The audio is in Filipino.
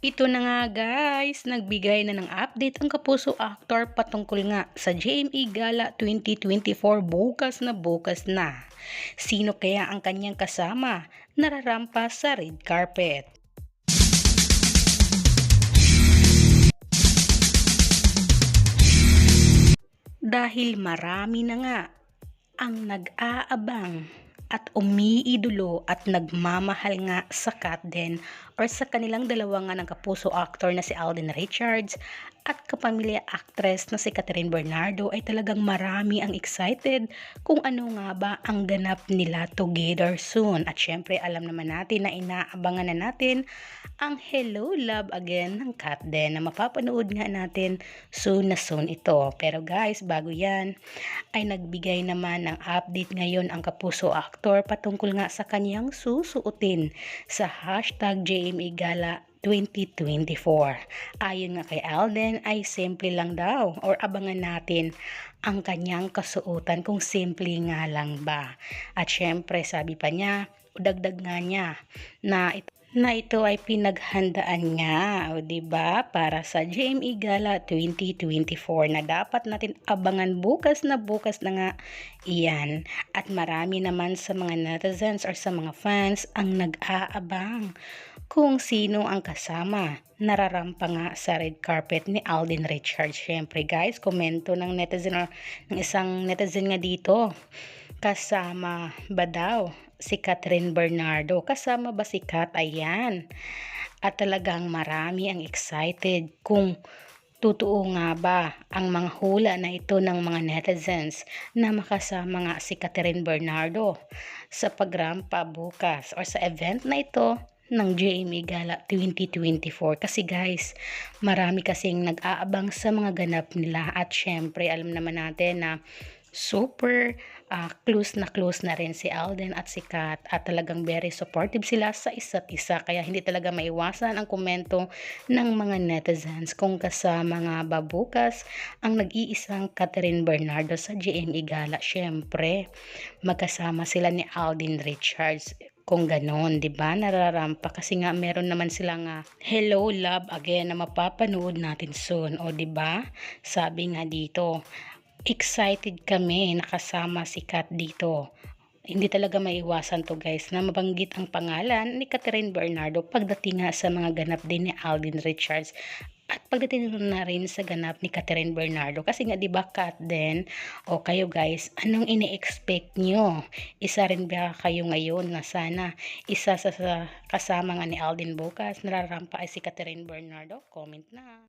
Ito na nga guys, nagbigay na ng update ang Kapuso actor patungkol nga sa GMA Gala 2024 bukas na. Sino kaya ang kanyang kasama nararampa sa red carpet? Dahil marami na nga ang nag-aabang at umiidolo at nagmamahal nga sa Katden or sa kanilang dalawa nga ng Kapuso actor na si Alden Richards at kapamilya actress na si Catherine Bernardo ay talagang marami ang excited kung ano nga ba ang ganap nila together soon. At syempre alam naman natin na inaabangan na natin ang Hello Love Again ng Katden na mapapanood nga natin soon na soon ito. Pero guys, bago yan ay nagbigay naman ng update ngayon ang Kapuso actor patungkol nga sa kanyang susuotin sa hashtag JMA Gala 2024. Ayon nga kay Alden ay simple lang daw or abangan natin ang kanyang kasuotan kung simple nga lang ba. At syempre sabi pa niya, dagdag nga niya na ito ay pinaghandaan nga, o di ba, para sa GMA Gala 2024 na dapat natin abangan bukas na nga iyan. At marami naman sa mga netizens or sa mga fans ang nag-aabang kung sino ang kasama nararampa nga sa red carpet ni Alden Richards. Syempre guys, komento ng netizen or ng isang netizen nga dito, kasama ba daw si Catherine Bernardo? Kasama ba si Kat? Ayan. At talagang marami ang excited kung totoo nga ba ang mga hula na ito ng mga netizens na makasama nga si Catherine Bernardo sa pagrampa bukas or sa event na ito ng GMA Gala 2024. Kasi guys, marami kasing nag-aabang sa mga ganap nila at syempre alam naman natin na super close na rin si Alden at si Kat at talagang very supportive sila sa isa't isa, kaya hindi talaga maiwasan ang komento ng mga netizens kung kasama nga ba bukas ang nag-iisang Catherine Bernardo sa GMA Gala. Syempre magkasama sila ni Alden Richards kung ganon, di ba? Nararampa kasi nga meron naman silang Hello Love Again na mapapanood natin soon, o di ba? Sabi nga dito, excited kami nakasama si Kat dito. Hindi talaga maiwasan to guys na mabanggit ang pangalan ni Catherine Bernardo pagdating nga sa mga ganap din ni Alden Richards at pagdating na rin sa ganap ni Catherine Bernardo. Kasi nga 'di ba Kat din, o kayo guys, anong ini-expect nyo? Isa rin ba kayo ngayon na sana isa sa kasama nga ni Alden bukas nararampa ay si Catherine Bernardo? Comment na.